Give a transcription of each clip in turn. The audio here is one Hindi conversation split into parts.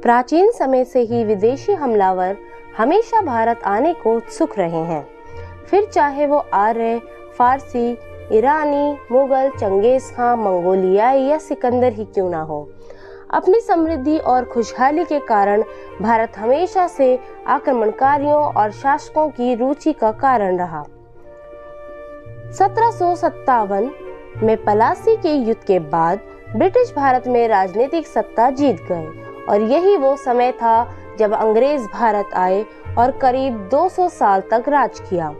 प्राचीन समय से ही विदेशी हमलावर हमेशा भारत आने को उत्सुक रहे हैं, फिर चाहे वो आर्य, फारसी, ईरानी, मुगल, चंगेज खां, मंगोलियाई या सिकंदर ही क्यों ना हो। अपनी समृद्धि और खुशहाली के कारण भारत हमेशा से आक्रमणकारियों और शासकों की रुचि का कारण रहा। 1757 में पलासी के युद्ध के बाद ब्रिटिश भारत में राजनीतिक सत्ता जीत गए और यही वो समय था जब अंग्रेज भारत आए और करीब 200 साल तक राज किया।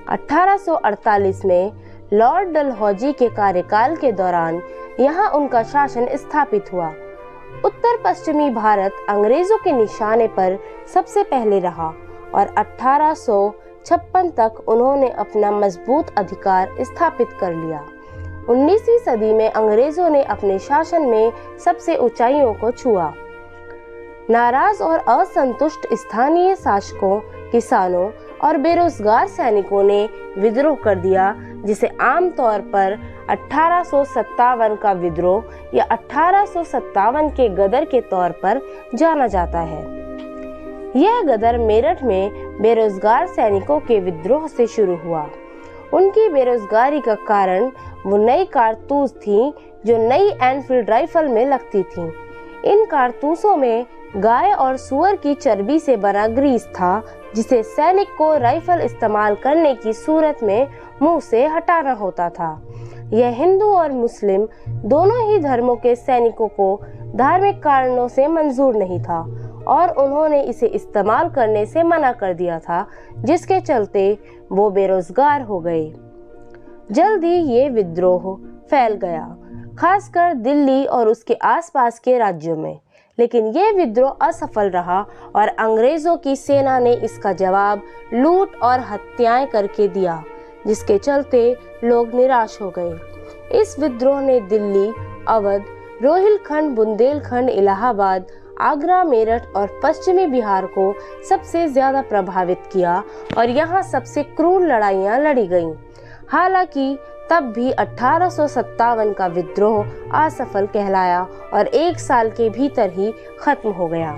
1848 में लॉर्ड डलहौजी के कार्यकाल के दौरान यहाँ उनका शासन स्थापित हुआ। उत्तर पश्चिमी भारत अंग्रेजों के निशाने पर सबसे पहले रहा और 1856 तक उन्होंने अपना मजबूत अधिकार स्थापित कर लिया। 19वीं सदी में अंग्रेजों ने अपने शासन में सबसे ऊंचाइयों को छुआ। नाराज और असंतुष्ट स्थानीय शासकों, किसानों और बेरोजगार सैनिकों ने विद्रोह कर दिया, जिसे आमतौर पर 1857 का विद्रोह या 1857 के गदर के तौर पर जाना जाता है। यह गदर मेरठ में बेरोजगार सैनिकों के विद्रोह से शुरू हुआ। उनकी बेरोजगारी का कारण वो नई कारतूस थी जो नई एनफील्ड राइफल में लगती थी। इन कारतूसों में गाय और सुअर की चर्बी से बना ग्रीस था, जिसे सैनिक को राइफल इस्तेमाल करने की सूरत में मुंह से हटाना होता था। यह हिंदू और मुस्लिम दोनों ही धर्मों के सैनिकों को धार्मिक कारणों से मंजूर नहीं था और उन्होंने इसे इस्तेमाल करने से मना कर दिया था, जिसके चलते वो बेरोजगार हो गए। जल्दी ये विद्रोह फैल गया, खासकर दिल्ली और उसके आसपास के राज्यों में, लेकिन ये विद्रोह असफल रहा और अंग्रेजों की सेना ने इसका जवाब लूट और हत्याएं करके दिया, जिसके चलते लोग निराश हो गए। इस विद्रोह ने दिल्ली, अवध, रोहिलखंड, बुंदेलखंड, इलाहाबाद, आगरा, मेरठ और पश्चिमी बिहार को सबसे ज्यादा प्रभावित किया और यहाँ सबसे क्रूर लड़ाइयाँ लड़ी गईं। हालांकि तब भी 1857 का विद्रोह असफल कहलाया और 1 साल के भीतर ही खत्म हो गया।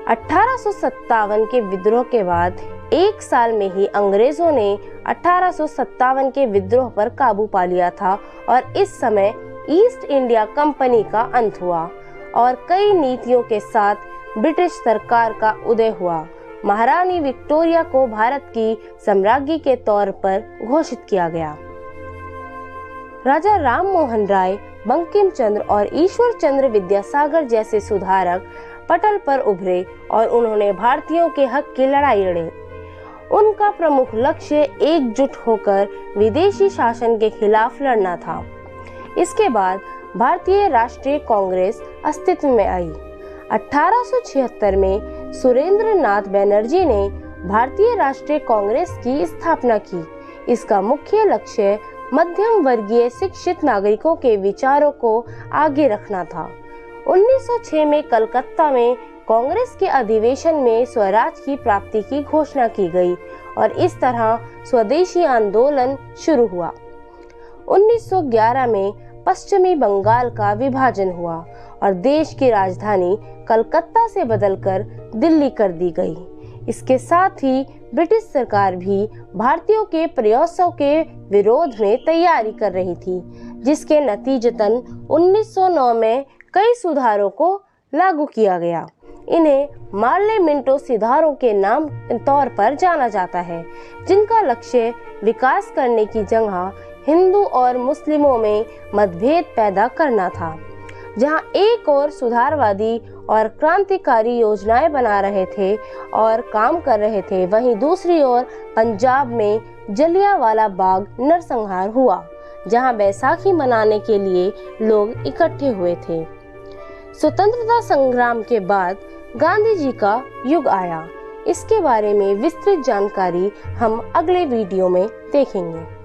1857 के विद्रोह के बाद 1 साल में ही अंग्रेजों ने 1857 के विद्रोह पर काबू पा लिया था और इस समय ईस्ट इंडिया कंपनी का अंत हुआ और कई नीतियों के साथ ब्रिटिश सरकार का उदय हुआ। महारानी विक्टोरिया को भारत की सम्राज्ञी के तौर पर घोषित किया गया। राजा राम मोहन राय, बंकिम चंद्र और ईश्वर चंद्र विद्यासागर जैसे सुधारक पटल पर उभरे और उन्होंने भारतीयों के हक की लड़ाई लड़ी। उनका प्रमुख लक्ष्य एकजुट होकर विदेशी शासन के खिलाफ लड़ना था। इसके बाद भारतीय राष्ट्रीय कांग्रेस अस्तित्व में आई। 1876 में सुरेंद्र नाथ बैनर्जी ने भारतीय राष्ट्रीय कांग्रेस की स्थापना की। इसका मुख्य लक्ष्य मध्यम वर्गीय शिक्षित नागरिकों के विचारों को आगे रखना था। 1906 में कलकत्ता में कांग्रेस के अधिवेशन में स्वराज की प्राप्ति की घोषणा की गई और इस तरह स्वदेशी आंदोलन शुरू हुआ। 1911 में पश्चिमी बंगाल का विभाजन हुआ और देश की राजधानी कलकत्ता से बदलकर दिल्ली कर दी गई। इसके साथ ही ब्रिटिश सरकार भी भारतीयों के प्रयासों के विरोध में तैयारी कर रही थी, जिसके नतीजतन 1909 में कई सुधारों को लागू किया गया। इन्हें मार्ले मिंटो सुधारों के नाम तौर पर जाना जाता है, जिनका लक्ष्य विकास करने की जगह हिंदू और मुस्लिमों में मतभेद पैदा करना था। जहां एक और सुधारवादी और क्रांतिकारी योजनाएं बना रहे थे और काम कर रहे थे, वहीं दूसरी ओर पंजाब में जलियांवाला बाग नरसंहार हुआ, जहां बैसाखी मनाने के लिए लोग इकट्ठे हुए थे। स्वतंत्रता संग्राम के बाद गांधी जी का युग आया। इसके बारे में विस्तृत जानकारी हम अगले वीडियो में देखेंगे।